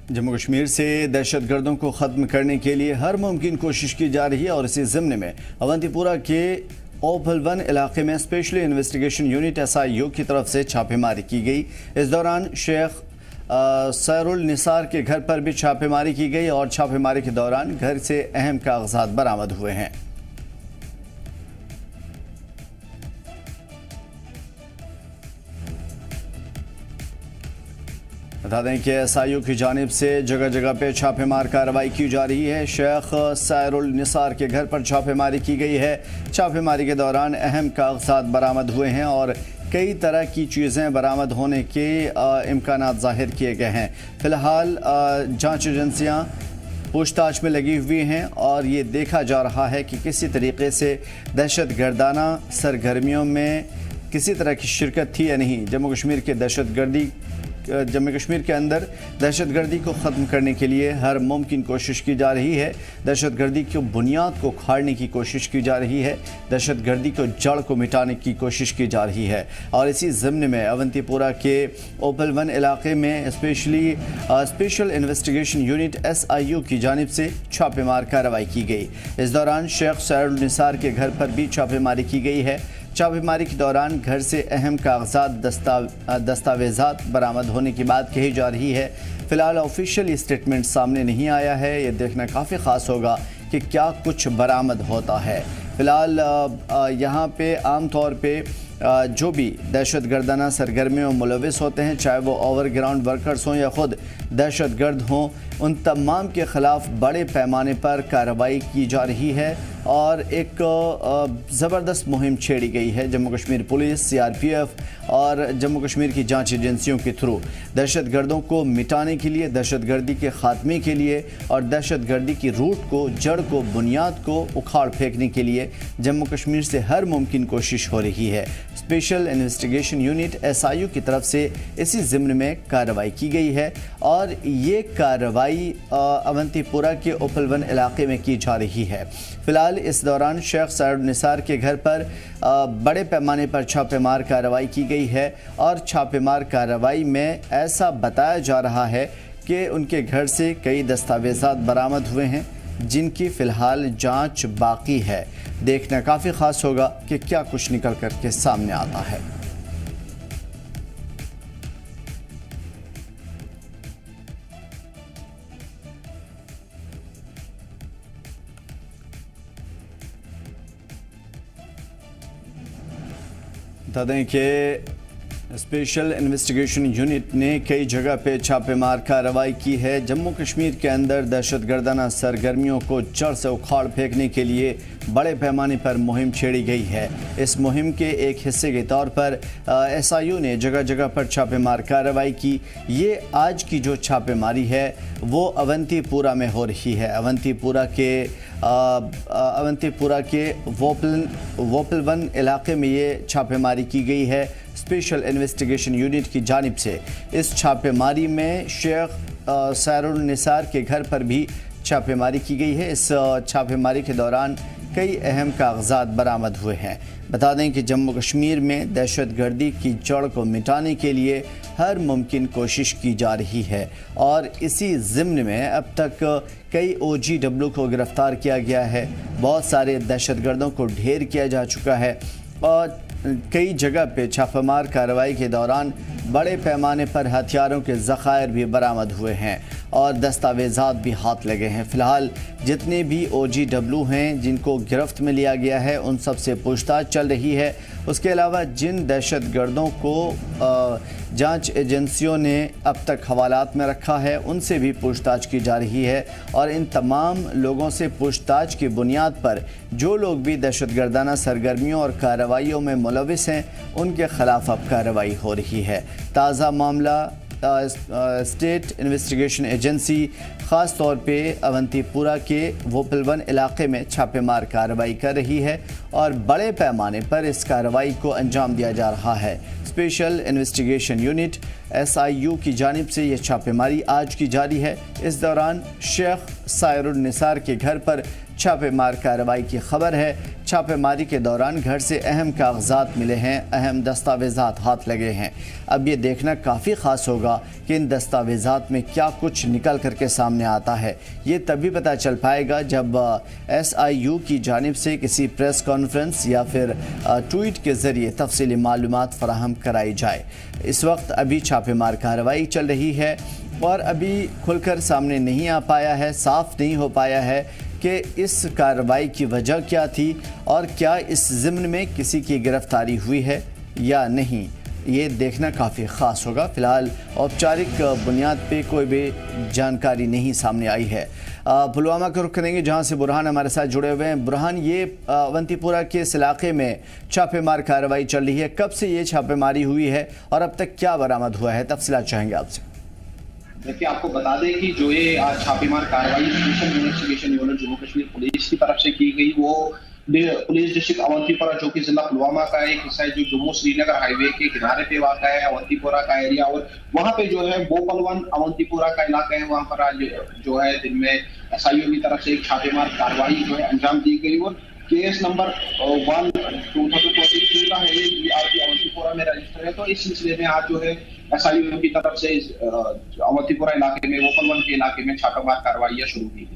जम्मू कश्मीर से दहशतगर्दों को ख़त्म करने के लिए हर मुमकिन कोशिश की जा रही है और इसी ज़िम्न में अवंतीपुरा के ओपल 1 इलाके में स्पेशल इन्वेस्टिगेशन यूनिट SIU की तरफ से छापेमारी की गई। इस दौरान शेख सैरुल निसार के घर पर भी छापेमारी की गई और छापेमारी के दौरान घर से अहम कागजात बरामद हुए हैं। बता दें कि SIU की जानिब से जगह जगह पे छापेमार कार्रवाई की जा रही है। शेख सैरुल निसार के घर पर छापेमारी की गई है। छापेमारी के दौरान अहम कागजात बरामद हुए हैं और कई तरह की चीज़ें बरामद होने के इम्कानात ज़ाहिर किए गए हैं। फ़िलहाल जांच एजेंसियां पूछताछ में लगी हुई हैं और ये देखा जा रहा है कि किसी तरीके से दहशतगर्दाना सरगर्मियों में किसी तरह की शिरकत थी या नहीं। जम्मू कश्मीर के अंदर दहशतगर्दी को ख़त्म करने के लिए हर मुमकिन कोशिश की जा रही है। दहशतगर्दी की बुनियाद को उखाड़ने की कोशिश की जा रही है। दहशतगर्दी को जड़ को मिटाने की कोशिश की जा रही है और इसी ज़िम्न में अवंतीपुरा के ओपल 1 इलाके में स्पेशल इन्वेस्टिगेशन यूनिट SIU की जानिब से छापेमार कार्रवाई की गई। इस दौरान शेख सैरुल निसार के घर पर भी छापेमारी की गई है। छापेमारी के दौरान घर से अहम कागजात दस्तावेज़ात बरामद होने की बात कही जा रही है। फ़िलहाल ऑफिशियल स्टेटमेंट सामने नहीं आया है। ये देखना काफ़ी ख़ास होगा कि क्या कुछ बरामद होता है। फ़िलहाल यहाँ पे आम तौर पे जो भी दहशतगर्दाना सरगर्मियों में मुलविस होते हैं, चाहे वो ओवरग्राउंड वर्कर्स हों या ख़ुद दहशतगर्द हों, उन तमाम के ख़िलाफ़ बड़े पैमाने पर कार्रवाई की जा रही है और एक ज़बरदस्त मुहिम छेड़ी गई है जम्मू कश्मीर पुलिस, CRPF और जम्मू कश्मीर की जांच एजेंसियों के थ्रू दहशतगर्दों को मिटाने के लिए, दहशतगर्दी के ख़ात्मे के लिए और दहशतगर्दी की रूट को, जड़ को, बुनियाद को उखाड़ फेंकने के लिए जम्मू कश्मीर से हर मुमकिन कोशिश हो रही है। स्पेशल इन्वेस्टिगेशन यूनिट SIU की तरफ से इसी ज़िम्न में कार्रवाई की गई है और ये कार्रवाई अवंतीपुरा के ओपल 1 इलाके में की जा रही है। फ़िलहाल इस दौरान शेख सैरुल निसार के घर पर बड़े पैमाने पर छापेमार कार्रवाई की गई है और छापेमार कार्रवाई में ऐसा बताया जा रहा है कि उनके घर से कई दस्तावेज़ात बरामद हुए हैं जिनकी फ़िलहाल जांच बाकी है। देखना काफ़ी ख़ास होगा कि क्या कुछ निकल कर के सामने आता है। बता दें कि स्पेशल इन्वेस्टिगेशन यूनिट ने कई जगह पे छापेमार कार्रवाई की है। जम्मू कश्मीर के अंदर दहशतगर्दाना सरगर्मियों को जड़ से उखाड़ फेंकने के लिए बड़े पैमाने पर मुहिम छेड़ी गई है। इस मुहिम के एक हिस्से के तौर पर SIU ने जगह जगह पर छापेमार कार्रवाई की। ये आज की जो छापेमारी है वो अवंतीपुरा में हो रही है। अवंतीपुरा के वोपल 1 इलाके में ये छापेमारी की गई है स्पेशल इन्वेस्टिगेशन यूनिट की जानिब से। इस छापेमारी में शेख सैरुल निसार के घर पर भी छापेमारी की गई है। इस छापेमारी के दौरान कई अहम कागजात बरामद हुए हैं। बता दें कि जम्मू कश्मीर में दहशतगर्दी की जड़ को मिटाने के लिए हर मुमकिन कोशिश की जा रही है और इसी ज़िम्न में अब तक कई OGW को गिरफ़्तार किया गया है। बहुत सारे दहशतगर्दों को ढेर किया जा चुका है और कई जगह पे छापेमार कार्रवाई के दौरान बड़े पैमाने पर हथियारों के ज़खायर भी बरामद हुए हैं और दस्तावेज़ात भी हाथ लगे हैं। फ़िलहाल जितने भी OGW हैं जिनको गिरफ्त में लिया गया है उन सब से पूछताछ चल रही है। उसके अलावा जिन दहशतगर्दों को जांच एजेंसियों ने अब तक हवालात में रखा है उनसे भी पूछताछ की जा रही है और इन तमाम लोगों से पूछताछ की बुनियाद पर जो लोग भी दहशतगर्दाना सरगर्मियों और कार्रवाइयों में मुलविस हैं उनके ख़िलाफ़ अब कार्रवाई हो रही है। ताज़ा मामला स्टेट इन्वेस्टिगेशन एजेंसी ख़ास तौर पे अवंतीपुरा के वोपल 1 इलाके में छापेमार कार्रवाई कर रही है और बड़े पैमाने पर इस कार्रवाई को अंजाम दिया जा रहा है। स्पेशल इन्वेस्टिगेशन यूनिट SIU की जानिब से यह छापेमारी आज की जारी है। इस दौरान शेख सैरुल निसार के घर पर छापेमार कार्रवाई की खबर है। छापेमारी के दौरान घर से अहम कागजात मिले हैं, अहम दस्तावेजात हाथ लगे हैं। अब ये देखना काफ़ी ख़ास होगा कि इन दस्तावेजात में क्या कुछ निकल करके सामने आता है। ये तभी पता चल पाएगा जब SIU की जानिब से किसी प्रेस कॉन्फ्रेंस या फिर ट्वीट के ज़रिए तफसीली मालूमात फराहम कराई जाए। इस वक्त अभी छापेमार कार्रवाई चल रही है और अभी खुलकर सामने नहीं आ पाया है, साफ नहीं हो पाया है कि इस कार्रवाई की वजह क्या थी और क्या इस ज़िम्न में किसी की गिरफ्तारी हुई है या नहीं। ये देखना काफ़ी ख़ास होगा। फ़िलहाल औपचारिक बुनियाद पे कोई भी जानकारी नहीं सामने आई है। पुलवामा का रुख करेंगे जहाँ से बुरहान हमारे साथ जुड़े हुए हैं। बुरहान, ये अवंतीपुरा के इस इलाके में छापेमार कार्रवाई चल रही है, कब से ये छापेमारी हुई है और अब तक क्या बरामद हुआ है, तफसीलात चाहेंगे आपसे। देखिए, आपको बता दें कि जो ये आज छापेमार कार्रवाई special investigation unit Jammu Kashmir police की तरफ से की गई, वो पुलिस डिस्ट्रिक्ट अवंतीपुरा जो कि जिला पुलवामा का एक हिस्सा है, जो जम्मू श्रीनगर हाईवे के किनारे पे वाक़ा है, अवंतीपुरा का एरिया। और वहाँ पे जो है बोपलवन अवंतीपुरा का इलाका है, वहाँ पर आज जो है दिन में SIU की तरफ से एक छापेमार कार्रवाई जो है अंजाम दी गई और केस नंबर 1/2023 का है, ये DRP अवंतीपुरा में रजिस्टर है। तो इस सिलसिले में आज जो है SIU की तरफ से अवंतीपुरा इलाके में, बोपलवन के इलाके में छापेमार कार्रवाई शुरू की गई।